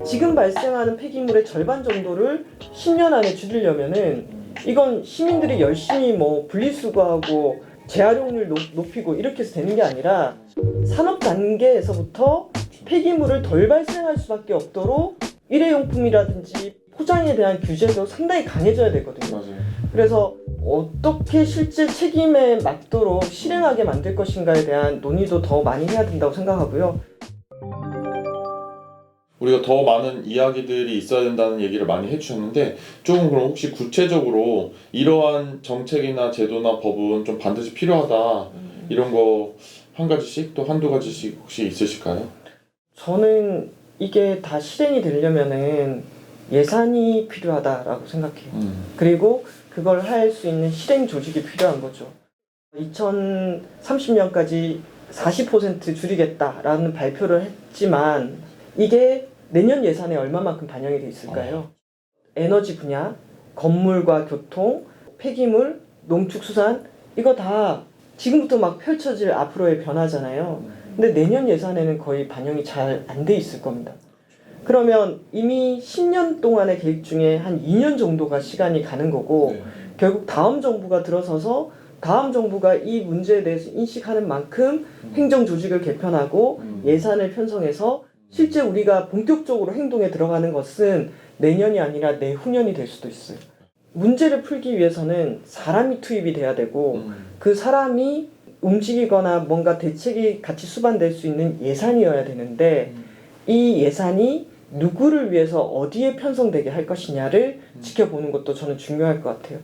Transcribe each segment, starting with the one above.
지금 발생하는 폐기물의 절반 정도를 10년 안에 줄이려면은 이건 시민들이 열심히 뭐 분리수거하고 재활용률 높이고 이렇게 해서 되는 게 아니라 산업 단계에서부터 폐기물을 덜 발생할 수밖에 없도록 일회용품이라든지 포장에 대한 규제도 상당히 강해져야 되거든요. 맞아요. 그래서 어떻게 실제 책임에 맞도록 실행하게 만들 것인가에 대한 논의도 더 많이 해야 된다고 생각하고요. 우리가 더 많은 이야기들이 있어야 된다는 얘기를 많이 해주셨는데 조금 그럼 혹시 구체적으로 이러한 정책이나 제도나 법은 좀 반드시 필요하다 이런 거 한 가지씩 또 한두 가지씩 혹시 있으실까요? 저는 이게 다 실행이 되려면은 예산이 필요하다라고 생각해요. 그리고 그걸 할 수 있는 실행 조직이 필요한 거죠. 2030년까지 40% 줄이겠다라는 발표를 했지만 이게 내년 예산에 얼마만큼 반영이 돼 있을까요? 에너지 분야, 건물과 교통, 폐기물, 농축수산 이거 다 지금부터 막 펼쳐질 앞으로의 변화잖아요. 근데 내년 예산에는 거의 반영이 잘 안 돼 있을 겁니다. 그러면 이미 10년 동안의 계획 중에 한 2년 정도가 시간이 가는 거고 결국 다음 정부가 들어서서 다음 정부가 이 문제에 대해서 인식하는 만큼 행정 조직을 개편하고 예산을 편성해서 실제 우리가 본격적으로 행동에 들어가는 것은 내년이 아니라 내후년이 될 수도 있어요. 문제를 풀기 위해서는 사람이 투입이 돼야 되고 그 사람이 움직이거나 뭔가 대책이 같이 수반될 수 있는 예산이어야 되는데 이 예산이 누구를 위해서 어디에 편성되게 할 것이냐를 지켜보는 것도 저는 중요할 것 같아요.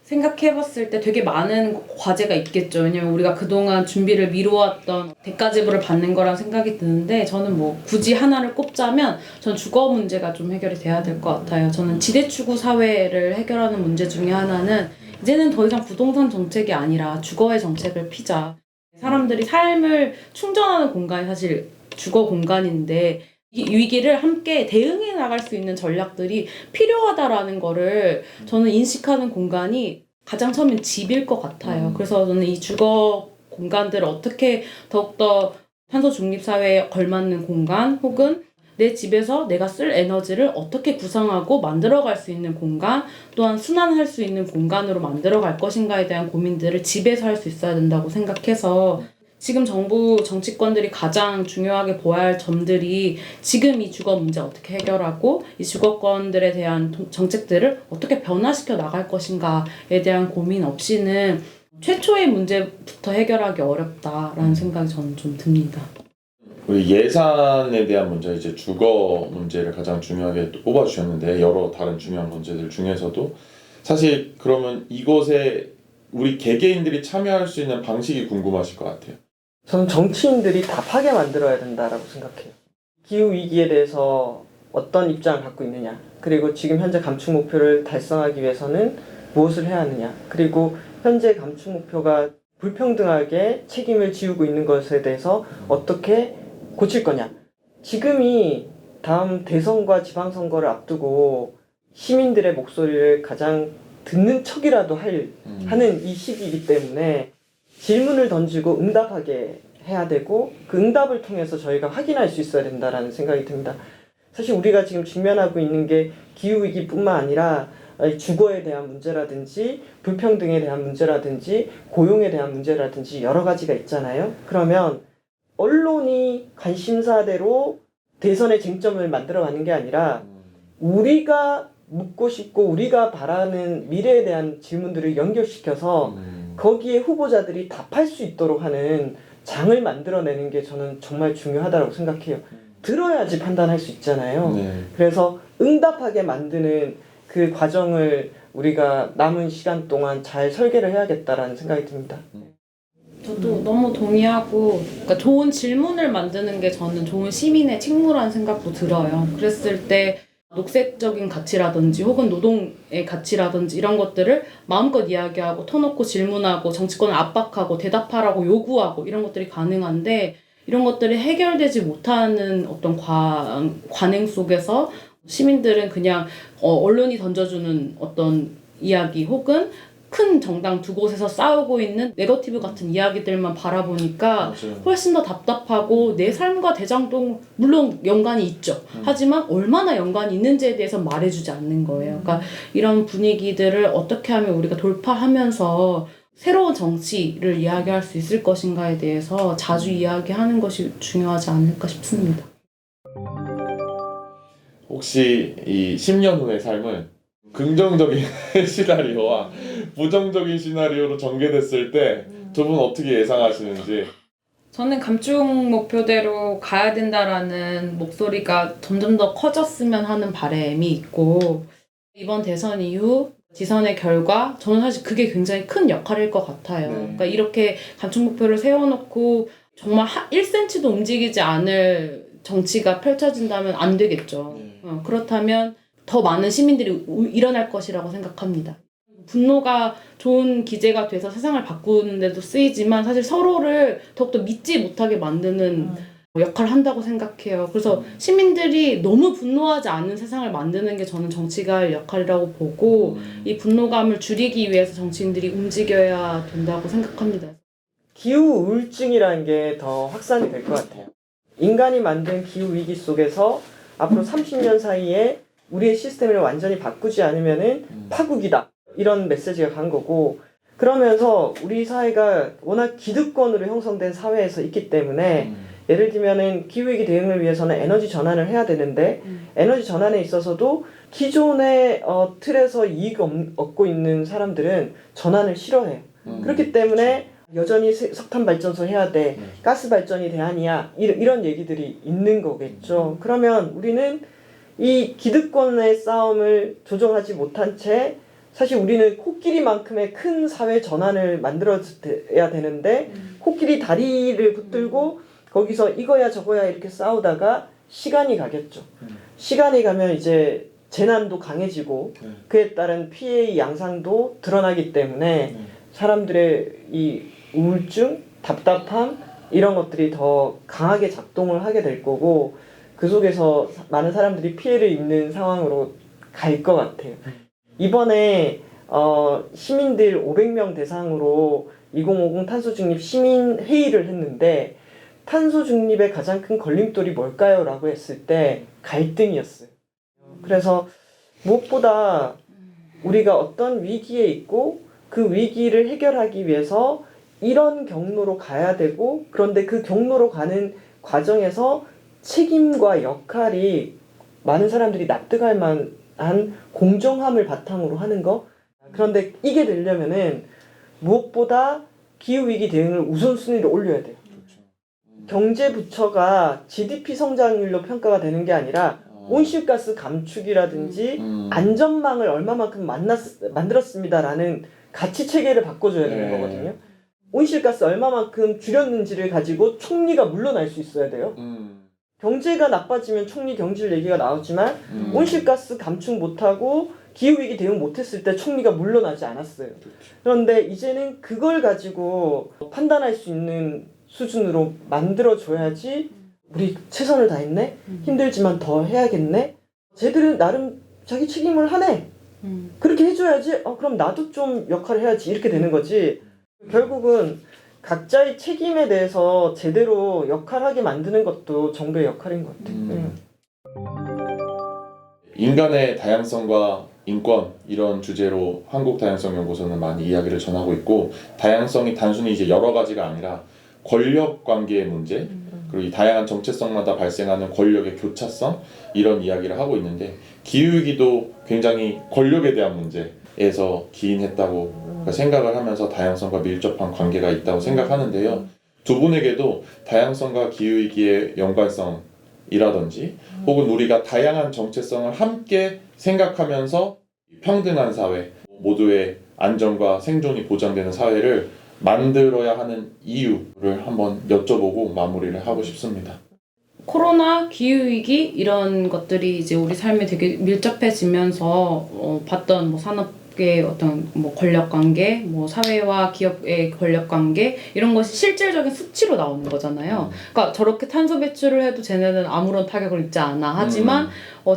생각해봤을 때 되게 많은 과제가 있겠죠. 왜냐면 우리가 그동안 준비를 미루었던 대가지불을 받는 거란 생각이 드는데 저는 뭐 굳이 하나를 꼽자면 전 주거 문제가 좀 해결이 돼야 될 것 같아요. 저는 지대추구 사회를 해결하는 문제 중에 하나는 이제는 더 이상 부동산 정책이 아니라 주거의 정책을 피자. 사람들이 삶을 충전하는 공간이 사실 주거 공간인데 이 위기를 함께 대응해 나갈 수 있는 전략들이 필요하다라는 거를 저는 인식하는 공간이 가장 처음엔 집일 것 같아요. 그래서 저는 이 주거 공간들을 어떻게 더욱더 탄소 중립 사회에 걸맞는 공간 혹은 내 집에서 내가 쓸 에너지를 어떻게 구성하고 만들어갈 수 있는 공간 또한 순환할 수 있는 공간으로 만들어갈 것인가에 대한 고민들을 집에서 할 수 있어야 된다고 생각해서 지금 정부 정치권들이 가장 중요하게 보아야 할 점들이 지금 이 주거 문제 어떻게 해결하고 이 주거권들에 대한 정책들을 어떻게 변화시켜 나갈 것인가에 대한 고민 없이는 최초의 문제부터 해결하기 어렵다라는 생각이 저는 좀 듭니다. 우리 예산에 대한 문제, 이제 주거 문제를 가장 중요하게 또 꼽아주셨는데 여러 다른 중요한 문제들 중에서도 사실 그러면 이곳에 우리 개개인들이 참여할 수 있는 방식이 궁금하실 것 같아요. 저는 정치인들이 답하게 만들어야 된다라고 생각해요. 기후위기에 대해서 어떤 입장을 갖고 있느냐, 그리고 지금 현재 감축 목표를 달성하기 위해서는 무엇을 해야 하느냐, 그리고 현재 감축 목표가 불평등하게 책임을 지우고 있는 것에 대해서 어떻게 고칠 거냐. 지금이 다음 대선과 지방선거를 앞두고 시민들의 목소리를 가장 듣는 척이라도 하는 이 시기이기 때문에 질문을 던지고 응답하게 해야 되고 그 응답을 통해서 저희가 확인할 수 있어야 된다라는 생각이 듭니다. 사실 우리가 지금 직면하고 있는 게 기후위기뿐만 아니라 주거에 대한 문제라든지 불평등에 대한 문제라든지 고용에 대한 문제라든지 여러 가지가 있잖아요. 그러면 언론이 관심사대로 대선의 쟁점을 만들어가는 게 아니라 우리가 묻고 싶고 우리가 바라는 미래에 대한 질문들을 연결시켜서 거기에 후보자들이 답할 수 있도록 하는 장을 만들어내는 게 저는 정말 중요하다고 생각해요. 들어야지 판단할 수 있잖아요. 그래서 응답하게 만드는 그 과정을 우리가 남은 시간 동안 잘 설계를 해야겠다라는 생각이 듭니다. 저도 너무 동의하고 그러니까 좋은 질문을 만드는 게 저는 좋은 시민의 책무라는 생각도 들어요. 그랬을 때 녹색적인 가치라든지 혹은 노동의 가치라든지 이런 것들을 마음껏 이야기하고 터놓고 질문하고 정치권을 압박하고 대답하라고 요구하고 이런 것들이 가능한데 이런 것들이 해결되지 못하는 어떤 관행 속에서 시민들은 그냥 언론이 던져주는 어떤 이야기 혹은 큰 정당 두 곳에서 싸우고 있는 네거티브 같은 이야기들만 바라보니까 맞아요. 훨씬 더 답답하고 내 삶과 대장동 물론 연관이 있죠. 하지만 얼마나 연관이 있는지에 대해서 말해주지 않는 거예요. 그러니까 이런 분위기들을 어떻게 하면 우리가 돌파하면서 새로운 정치를 이야기할 수 있을 것인가에 대해서 자주 이야기하는 것이 중요하지 않을까 싶습니다. 혹시 이 10년 후의 삶을 긍정적인 시나리오와 부정적인 시나리오로 전개됐을 때 두 분 어떻게 예상하시는지? 저는 감축 목표대로 가야 된다라는 목소리가 점점 더 커졌으면 하는 바람이 있고, 이번 대선 이후 지선의 결과 저는 사실 그게 굉장히 큰 역할일 것 같아요. 네. 그러니까 이렇게 감축 목표를 세워놓고 정말 1cm도 움직이지 않을 정치가 펼쳐진다면 안 되겠죠. 그렇다면 더 많은 시민들이 일어날 것이라고 생각합니다. 분노가 좋은 기제가 돼서 세상을 바꾸는 데도 쓰이지만 사실 서로를 더욱더 믿지 못하게 만드는 역할을 한다고 생각해요. 그래서 시민들이 너무 분노하지 않는 세상을 만드는 게 저는 정치가 할 역할이라고 보고 이 분노감을 줄이기 위해서 정치인들이 움직여야 된다고 생각합니다. 기후 우울증이라는 게 더 확산이 될 것 같아요. 인간이 만든 기후 위기 속에서 앞으로 30년 사이에 우리의 시스템을 완전히 바꾸지 않으면은 파국이다. 이런 메시지가 간 거고, 그러면서 우리 사회가 워낙 기득권으로 형성된 사회에서 있기 때문에 예를 들면은 기후위기 대응을 위해서는 에너지 전환을 해야 되는데 에너지 전환에 있어서도 기존의 틀에서 이익 얻고 있는 사람들은 전환을 싫어해요. 그렇기 때문에 여전히 석탄 발전소 해야 돼, 가스 발전이 대안이야, 이런 얘기들이 있는 거겠죠. 그러면 우리는 이 기득권의 싸움을 조정하지 못한 채 사실 우리는 코끼리만큼의 큰 사회 전환을 만들어야 되는데 코끼리 다리를 붙들고 거기서 이거야 저거야 이렇게 싸우다가 시간이 가겠죠. 시간이 가면 이제 재난도 강해지고 그에 따른 피해의 양상도 드러나기 때문에 사람들의 이 우울증, 답답함 이런 것들이 더 강하게 작동을 하게 될 거고 그 속에서 많은 사람들이 피해를 입는 상황으로 갈 것 같아요. 이번에 시민들 500명 대상으로 2050 탄소 중립 시민 회의를 했는데 탄소 중립의 가장 큰 걸림돌이 뭘까요? 라고 했을 때 갈등이었어요. 그래서 무엇보다 우리가 어떤 위기에 있고 그 위기를 해결하기 위해서 이런 경로로 가야 되고 그런데 그 경로로 가는 과정에서 책임과 역할이 많은 사람들이 납득할 만한 공정함을 바탕으로 하는 거. 그런데 이게 되려면은 무엇보다 기후위기 대응을 우선순위로 올려야 돼요. 경제부처가 GDP 성장률로 평가가 되는 게 아니라 온실가스 감축이라든지 안전망을 얼마만큼 만들었습니다라는 가치 체계를 바꿔줘야 되는 거거든요. 온실가스 얼마만큼 줄였는지를 가지고 총리가 물러날 수 있어야 돼요. 경제가 나빠지면 총리 경질 얘기가 나오지만 온실가스 감축 못하고 기후위기 대응 못했을 때 총리가 물러나지 않았어요. 그런데 이제는 그걸 가지고 판단할 수 있는 수준으로 만들어줘야지 우리 최선을 다했네? 힘들지만 더 해야겠네? 쟤들은 나름 자기 책임을 하네? 그렇게 해줘야지 그럼 나도 좀 역할을 해야지 이렇게 되는 거지. 결국은 각자의 책임에 대해서 제대로 역할하게 만드는 것도 정부의 역할인 것 같아요. 인간의 다양성과 인권 이런 주제로 한국다양성연구소는 많이 이야기를 전하고 있고 다양성이 단순히 이제 여러 가지가 아니라 권력 관계의 문제 그리고 이 다양한 정체성마다 발생하는 권력의 교차성 이런 이야기를 하고 있는데 기후위기도 굉장히 권력에 대한 문제에서 기인했다고 생각을 하면서 다양성과 밀접한 관계가 있다고 생각하는데요. 두 분에게도 다양성과 기후위기의 연관성이라든지 혹은 우리가 다양한 정체성을 함께 생각하면서 평등한 사회, 모두의 안전과 생존이 보장되는 사회를 만들어야 하는 이유를 한번 여쭤보고 마무리를 하고 싶습니다. 코로나, 기후위기 이런 것들이 이제 우리 삶에 되게 밀접해지면서 봤던 뭐 산업 기업의 어떤 뭐 권력 관계, 뭐 사회와 기업의 권력 관계 이런 것이 실질적인 수치로 나오는 거잖아요. 그러니까 저렇게 탄소 배출을 해도 쟤네는 아무런 타격을 입지 않아. 하지만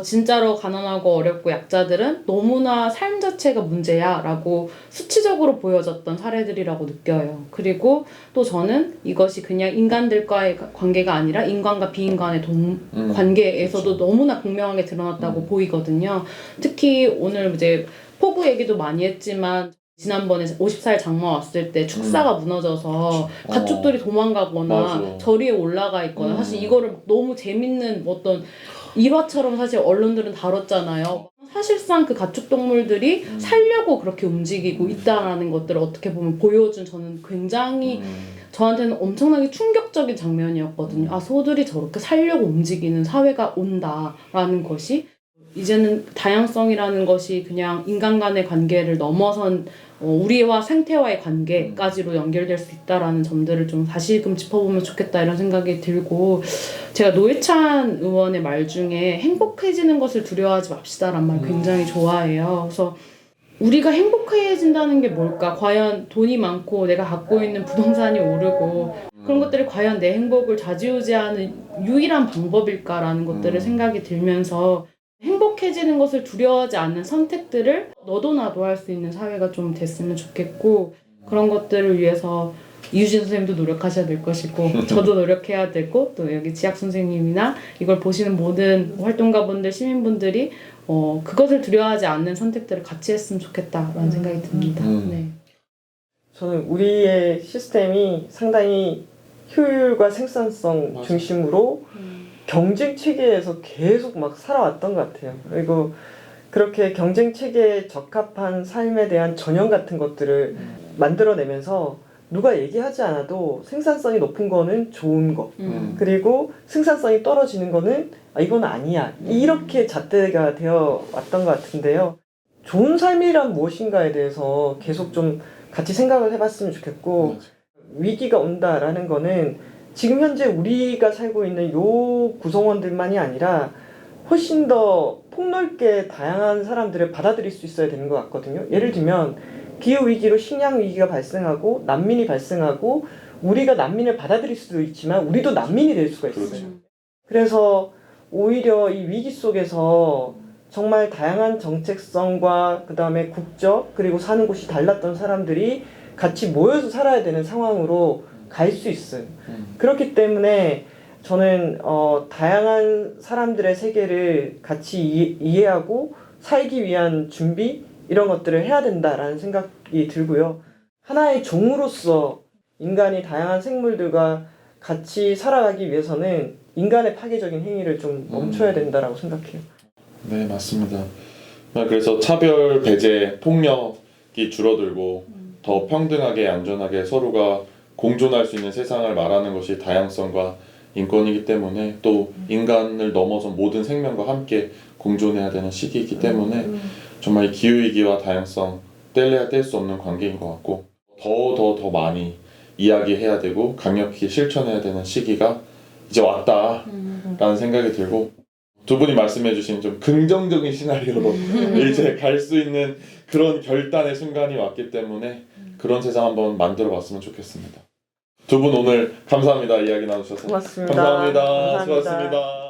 진짜로 가난하고 어렵고 약자들은 너무나 삶 자체가 문제야라고 수치적으로 보여졌던 사례들이라고 느껴요. 그리고 또 저는 이것이 그냥 인간들과의 관계가 아니라 인간과 비인간의 관계에서도 너무나 극명하게 드러났다고 보이거든요. 특히 오늘 이제 폭우 얘기도 많이 했지만 지난번에 54일 장마 왔을 때 축사가 무너져서 가축들이 도망가거나 맞아. 절 위에 올라가 있거나 사실 이거를 너무 재밌는 어떤 일화처럼 사실 언론들은 다뤘잖아요. 사실상 그 가축동물들이 살려고 그렇게 움직이고 있다라는 것들을 어떻게 보면 보여준 저는 굉장히 저한테는 엄청나게 충격적인 장면이었거든요. 아, 소들이 저렇게 살려고 움직이는 사회가 온다라는 것이 이제는 다양성이라는 것이 그냥 인간 간의 관계를 넘어선 우리와 생태와의 관계까지로 연결될 수 있다라는 점들을 좀 다시금 짚어보면 좋겠다 이런 생각이 들고 제가 노회찬 의원의 말 중에 행복해지는 것을 두려워하지 맙시다란 말 굉장히 좋아해요. 그래서 우리가 행복해진다는 게 뭘까? 과연 돈이 많고 내가 갖고 있는 부동산이 오르고 그런 것들이 과연 내 행복을 좌지우지하는 유일한 방법일까라는 것들을 생각이 들면서 행복해지는 것을 두려워하지 않는 선택들을 너도 나도 할 수 있는 사회가 좀 됐으면 좋겠고 그런 것들을 위해서 이유진 선생님도 노력하셔야 될 것이고 저도 노력해야 되고 또 여기 지학 선생님이나 이걸 보시는 모든 활동가분들 시민분들이 그것을 두려워하지 않는 선택들을 같이 했으면 좋겠다라는 생각이 듭니다. 네. 저는 우리의 시스템이 상당히 효율과 생산성 중심으로 경쟁 체계에서 계속 막 살아왔던 것 같아요. 그리고 그렇게 경쟁 체계에 적합한 삶에 대한 전형 같은 것들을 만들어내면서 누가 얘기하지 않아도 생산성이 높은 거는 좋은 거, 그리고 생산성이 떨어지는 거는 이건 아니야. 이렇게 잣대가 되어 왔던 것 같은데요. 좋은 삶이란 무엇인가에 대해서 계속 좀 같이 생각을 해봤으면 좋겠고 위기가 온다라는 거는 지금 현재 우리가 살고 있는 요 구성원들만이 아니라 훨씬 더 폭넓게 다양한 사람들을 받아들일 수 있어야 되는 것 같거든요. 예를 들면 기후위기로 식량위기가 발생하고 난민이 발생하고 우리가 난민을 받아들일 수도 있지만 우리도 난민이 될 수가 있어요. 그렇죠. 그래서 오히려 이 위기 속에서 정말 다양한 정체성과 그 다음에 국적 그리고 사는 곳이 달랐던 사람들이 같이 모여서 살아야 되는 상황으로 갈 수 있어요. 그렇기 때문에 저는 다양한 사람들의 세계를 같이 이해하고 살기 위한 준비 이런 것들을 해야 된다라는 생각이 들고요. 하나의 종으로서 인간이 다양한 생물들과 같이 살아가기 위해서는 인간의 파괴적인 행위를 좀 멈춰야 된다라고 생각해요. 네, 맞습니다. 그래서 차별, 배제, 폭력이 줄어들고 더 평등하게 안전하게 서로가 공존할 수 있는 세상을 말하는 것이 다양성과 인권이기 때문에 또 인간을 넘어서 모든 생명과 함께 공존해야 되는 시기이기 때문에 정말 이 기후위기와 다양성 뗄래야 뗄 수 없는 관계인 것 같고 더 많이 이야기해야 되고 강력히 실천해야 되는 시기가 이제 왔다라는 생각이 들고 두 분이 말씀해주신 좀 긍정적인 시나리오로 이제 갈 수 있는 그런 결단의 순간이 왔기 때문에 그런 세상 한번 만들어 봤으면 좋겠습니다. 두 분 오늘 감사합니다. 이야기 나누셔서. 고맙습니다. 감사합니다. 감사합니다. 수고하셨습니다.